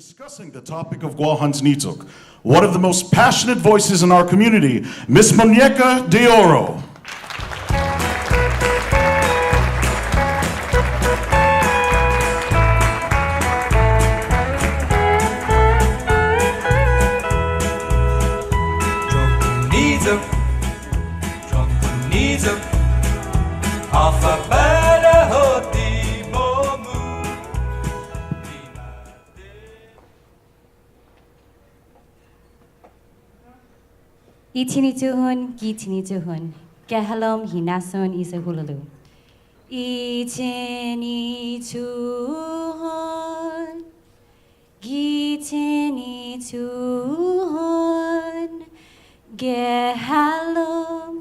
discussing the topic of Guahans Nituk, one of the most passionate voices in our community, Miss Moñeka De Oro. Itini tuhun, gitini tuhun, gehalom hinason isahulalu. Itini tuhun, gitini tuhun, gehalom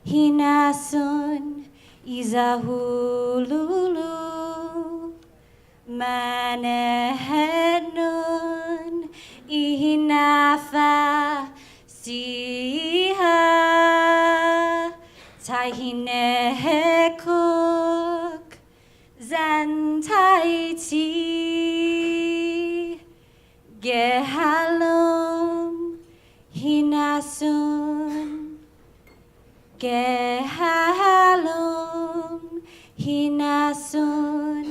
hinason isahulalu. Manehednon ihinafa Siha Tahine Hekok Zantaiti Gehalom Hinasun Gehalom Hinasun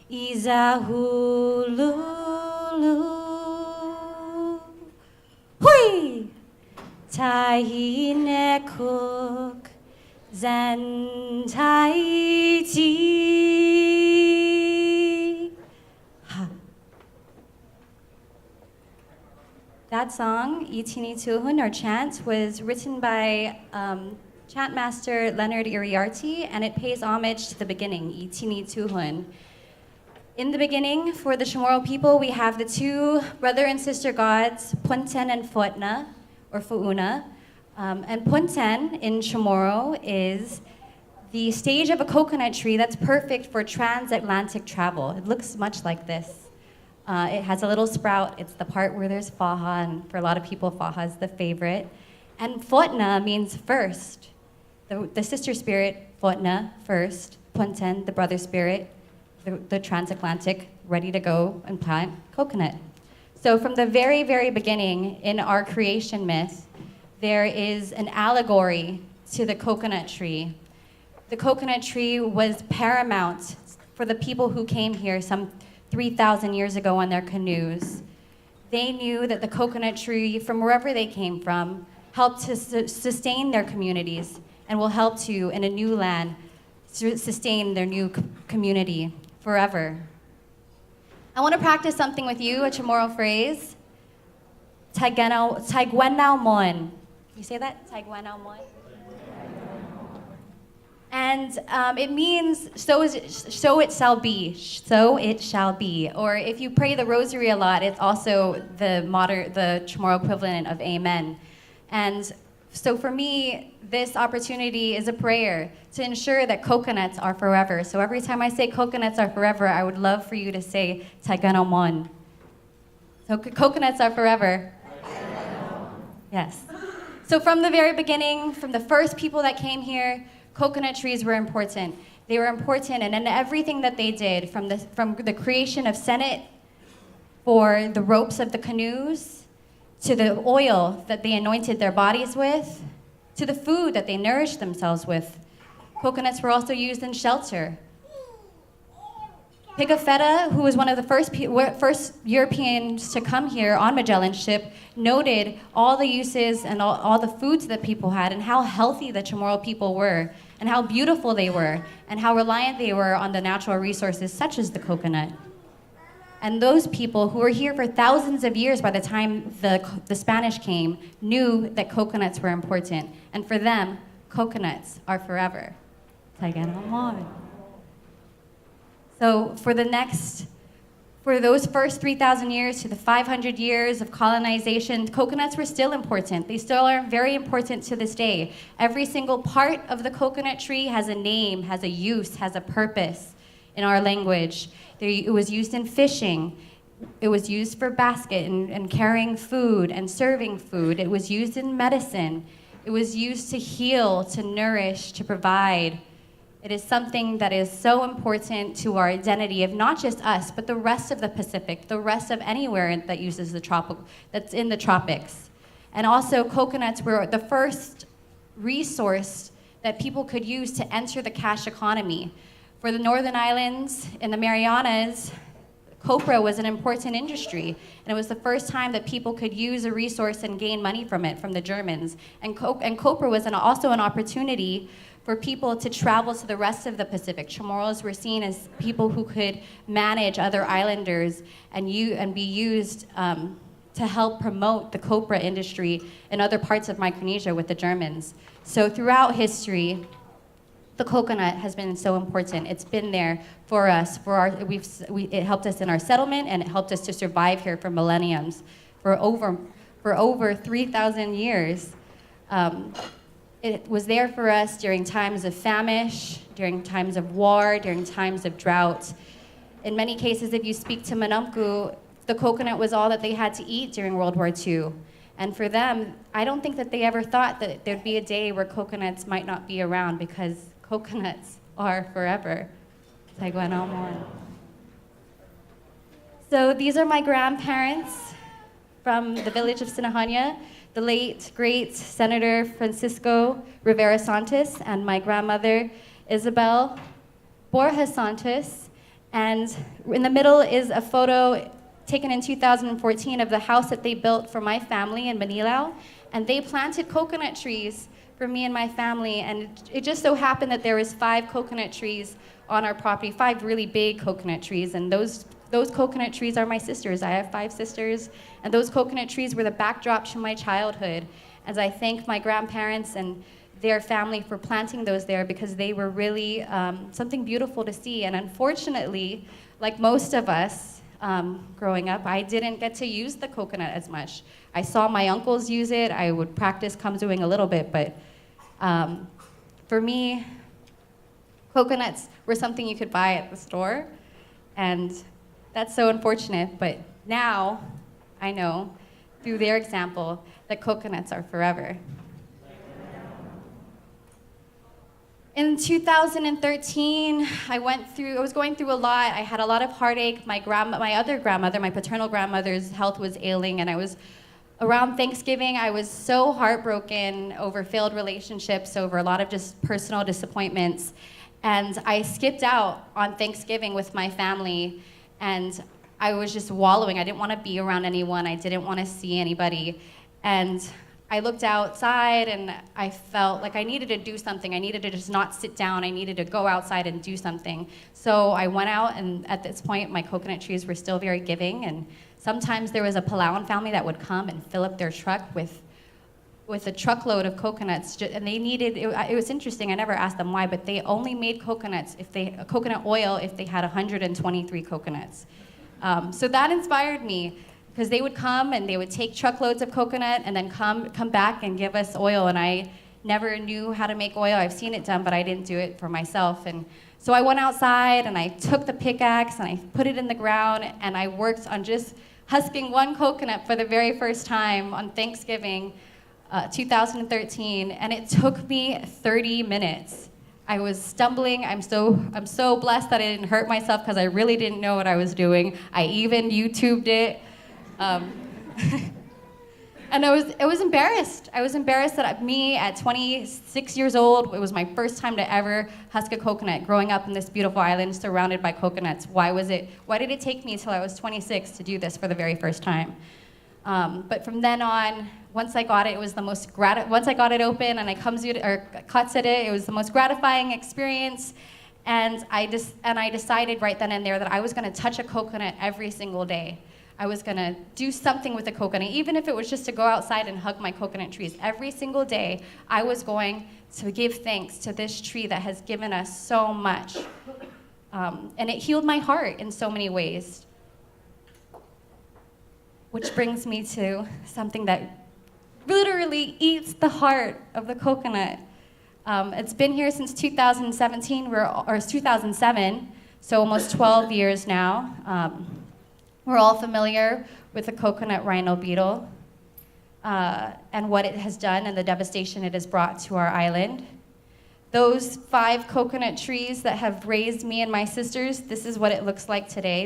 Izahululu Hui! Tahine Cook Zantaiti. That song, Itini Tuhun, or chant, was written by chant master Leonard Iriarty, and it pays homage to the beginning, Itini Tuhun. In the beginning, for the Chamorro people, we have the two brother and sister gods, Punten and Fotna, or Fuuna. And Punten in Chamorro is the stage of a coconut tree that's perfect for transatlantic travel. It looks much like this. It has a little sprout. It's the part where there's faha, and for a lot of people, faha is the favorite. And Fotna means first. The sister spirit, Fotna, first. Punten, the brother spirit, the transatlantic, ready to go and plant coconut. So from the very, very beginning in our creation myth, there is an allegory to the coconut tree. The coconut tree was paramount for the people who came here some 3,000 years ago on their canoes. They knew that the coconut tree, from wherever they came from, helped to sustain their communities and will help to, in a new land, sustain their new community forever. I want to practice something with you, a Chamorro phrase. Taigwenao mon. You say that? Taigwenao mon? And it means, so it shall be. So it shall be. Or if you pray the rosary a lot, it's also the Chamorro equivalent of amen. And so for me, this opportunity is a prayer to ensure that coconuts are forever. So every time I say coconuts are forever, I would love for you to say Taiganomon. So coconuts are forever. Yes. So from the very beginning, from the first people that came here, coconut trees were important. They were important, and in everything that they did, from the creation of Senate, for the ropes of the canoes, to the oil that they anointed their bodies with, to the food that they nourished themselves with. Coconuts were also used in shelter. Pigafetta, who was one of the first Europeans to come here on Magellan's ship, noted all the uses and all the foods that people had and how healthy the Chamorro people were and how beautiful they were and how reliant they were on the natural resources such as the coconut. And those people who were here for thousands of years by the time the Spanish came knew that coconuts were important. And for them, coconuts are forever. So for those first 3,000 years to the 500 years of colonization, coconuts were still important. They still are very important to this day. Every single part of the coconut tree has a name, has a use, has a purpose in our language. It was used in fishing. It was used for basket and carrying food and serving food. It was used in medicine. It was used to heal, to nourish, to provide. It is something that is so important to our identity of not just us, but the rest of the Pacific, the rest of anywhere that uses that's in the tropics. And also coconuts were the first resource that people could use to enter the cash economy. For the Northern Islands and the Marianas, copra was an important industry, and it was the first time that people could use a resource and gain money from it, from the Germans. And copra was also an opportunity for people to travel to the rest of the Pacific. Chamorros were seen as people who could manage other islanders and be used to help promote the copra industry in other parts of Micronesia with the Germans. So throughout history, the coconut has been so important. It's been there for us. It helped us in our settlement, and it helped us to survive here for millenniums, for over 3,000 years. It was there for us during times of famish, during times of war, during times of drought. In many cases, if you speak to Manumku, the coconut was all that they had to eat during World War II. And for them, I don't think that they ever thought that there'd be a day where coconuts might not be around, because coconuts are forever. So these are my grandparents from the village of Sinahanya, the late, great Senator Francisco Rivera Santos, and my grandmother, Isabel Borja Santos. And in the middle is a photo taken in 2014 of the house that they built for my family in Manilao. And they planted coconut trees for me and my family, and it just so happened that there was 5 coconut trees on our property, 5 really big coconut trees, and those coconut trees are my sisters. I have 5 sisters, and those coconut trees were the backdrop to my childhood. As I thank my grandparents and their family for planting those there, because they were really something beautiful to see. And unfortunately, like most of us growing up, I didn't get to use the coconut as much. I saw my uncles use it. I would practice doing a little bit, but for me, coconuts were something you could buy at the store, and that's so unfortunate. But now I know, through their example, that coconuts are forever. In 2013, I was going through a lot. I had a lot of heartache. My other grandmother, my paternal grandmother's health was ailing, and around Thanksgiving, I was so heartbroken over failed relationships, over a lot of just personal disappointments. And I skipped out on Thanksgiving with my family, and I was just wallowing. I didn't want to be around anyone. I didn't want to see anybody. And I looked outside, and I felt like I needed to do something. I needed to just not sit down. I needed to go outside and do something. So I went out, and at this point, my coconut trees were still very giving. And sometimes there was a Palauan family that would come and fill up their truck with a truckload of coconuts, and they needed. It was interesting. I never asked them why, but they only made coconut oil if they had 123 coconuts. So that inspired me, because they would come and they would take truckloads of coconut and then come back and give us oil. And I never knew how to make oil. I've seen it done, but I didn't do it for myself. And so I went outside and I took the pickaxe and I put it in the ground, and I worked on just husking one coconut for the very first time on Thanksgiving, 2013, and it took me 30 minutes. I was stumbling. I'm so blessed that I didn't hurt myself, because I really didn't know what I was doing. I even YouTubed it. And I was embarrassed. I was embarrassed that me at 26 years old, it was my first time to ever husk a coconut, growing up in this beautiful island surrounded by coconuts. Why did it take me until I was 26 to do this for the very first time? But from then on, once I got it, once I got it open and I cuts at it, it was the most gratifying experience. And I decided right then and there that I was going to touch a coconut every single day. I was going to do something with the coconut, even if it was just to go outside and hug my coconut trees. Every single day, I was going to give thanks to this tree that has given us so much. And it healed my heart in so many ways. Which brings me to something that literally eats the heart of the coconut. It's been here since 2017, or 2007, so almost 12 years now. We're all familiar with the coconut rhino beetle and what it has done and the devastation it has brought to our island. Those 5 coconut trees that have raised me and my sisters, this is what it looks like today.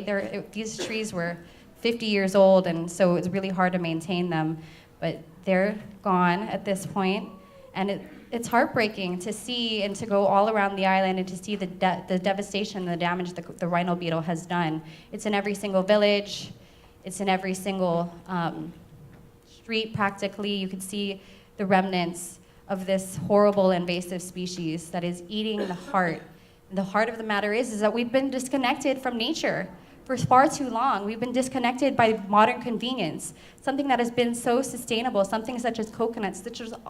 These trees were 50 years old, and so it's really hard to maintain them. But they're gone at this point, and it's heartbreaking to see and to go all around the island and to see the devastation, the damage the rhino beetle has done. It's in every single village. It's in every single street, practically. You can see the remnants of this horrible invasive species that is eating the heart. The heart of the matter is that we've been disconnected from nature for far too long. We've been disconnected by modern convenience, something that has been so sustainable, something such as coconuts,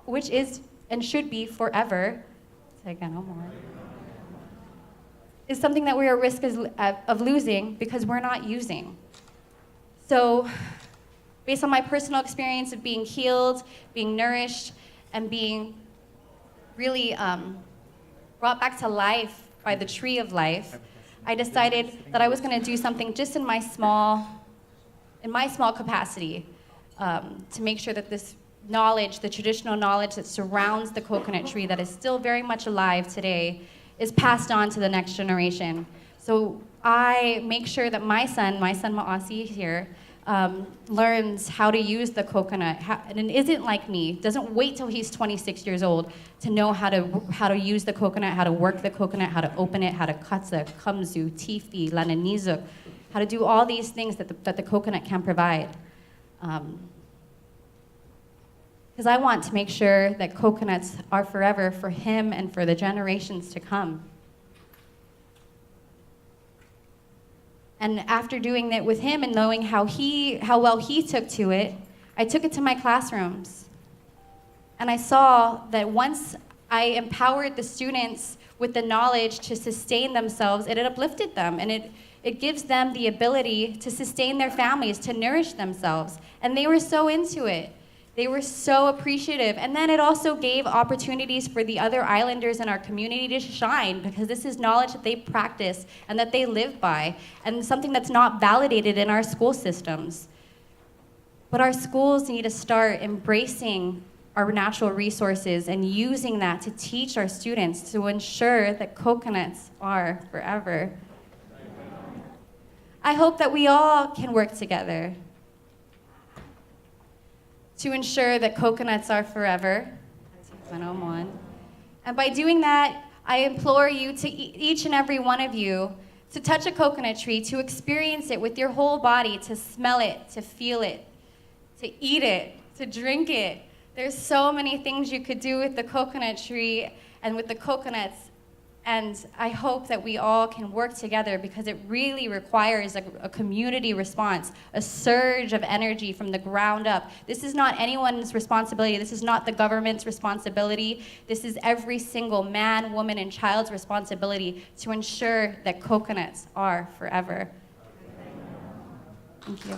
which is and should be forever. Say again, no more. Is something that we're at risk of losing because we're not using. So, based on my personal experience of being healed, being nourished, and being really brought back to life by the tree of life, I decided that I was going to do something just in my small capacity to make sure that this knowledge, the traditional knowledge that surrounds the coconut tree that is still very much alive today, is passed on to the next generation. So I make sure that my son Maasi here, learns how to use the coconut, and isn't like me, doesn't wait till he's 26 years old to know how to use the coconut, how to work the coconut, how to open it, how to katsa, kamzu, tifi, lananizuk, how to do all these things that the coconut can provide. Because I want to make sure that coconuts are forever for him and for the generations to come. And after doing that with him and knowing how well he took to it, I took it to my classrooms. And I saw that once I empowered the students with the knowledge to sustain themselves, it uplifted them, and it gives them the ability to sustain their families, to nourish themselves. And they were so into it. They were so appreciative. And then it also gave opportunities for the other islanders in our community to shine, because this is knowledge that they practice and that they live by, and something that's not validated in our school systems. But our schools need to start embracing our natural resources and using that to teach our students to ensure that coconuts are forever. I hope that we all can work together to ensure that coconuts are forever. And by doing that, I implore you, to each and every one of you, to touch a coconut tree, to experience it with your whole body, to smell it, to feel it, to eat it, to drink it. There's so many things you could do with the coconut tree and with the coconuts. And I hope that we all can work together, because it really requires a community response, a surge of energy from the ground up. This is not anyone's responsibility. This is not the government's responsibility. This is every single man, woman, and child's responsibility to ensure that coconuts are forever. Thank you.